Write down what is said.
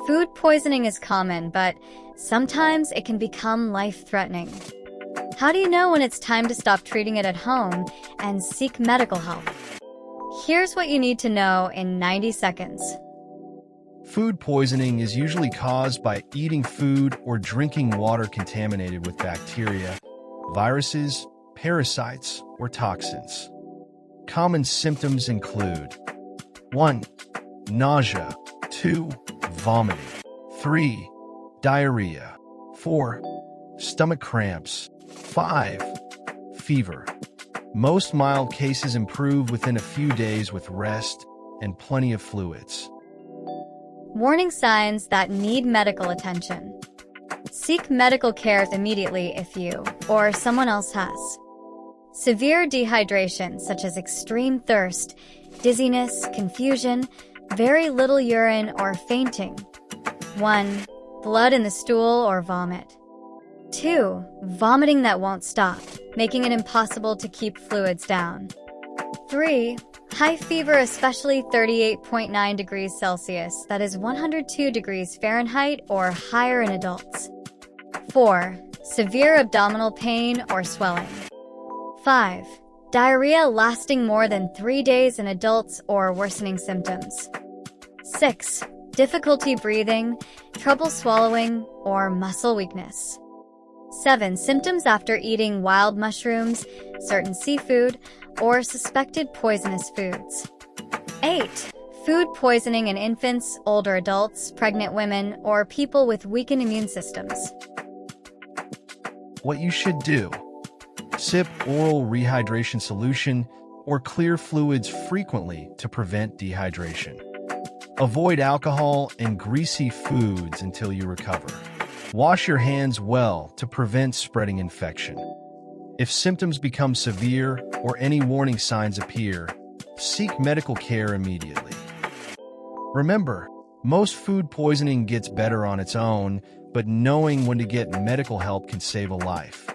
Food poisoning is common, but sometimes it can become life-threatening. How do you know when it's time to stop treating it at home and seek medical help? Here's what you need to know in 90 seconds. Food poisoning is usually caused by eating food or drinking water contaminated with bacteria, viruses, parasites, or toxins. Common symptoms include 1. Nausea. 2. Vomiting. 3. Diarrhea. 4. Stomach cramps. 5. Fever. Most mild cases improve within a few days with rest and plenty of fluids. Warning signs that need medical attention. Seek medical care immediately if you or someone else has severe dehydration, such as extreme thirst, dizziness, confusion, very little urine, or fainting. 1. Blood in the stool or vomit. 2. Vomiting that won't stop, making it impossible to keep fluids down. 3. High fever, especially 38.9 degrees Celsius, that is 102 degrees Fahrenheit or higher in adults. 4. Severe abdominal pain or swelling. 5. Diarrhea lasting more than 3 days in adults or worsening symptoms. 6. Difficulty breathing, trouble swallowing, or muscle weakness. 7. Symptoms after eating wild mushrooms, certain seafood, or suspected poisonous foods. 8. Food poisoning in infants, older adults, pregnant women, or people with weakened immune systems. What you should do: sip oral rehydration solution or clear fluids frequently to prevent dehydration. Avoid alcohol and greasy foods until you recover. Wash your hands well to prevent spreading infection. If symptoms become severe or any warning signs appear, seek medical care immediately. Remember, most food poisoning gets better on its own, but knowing when to get medical help can save a life.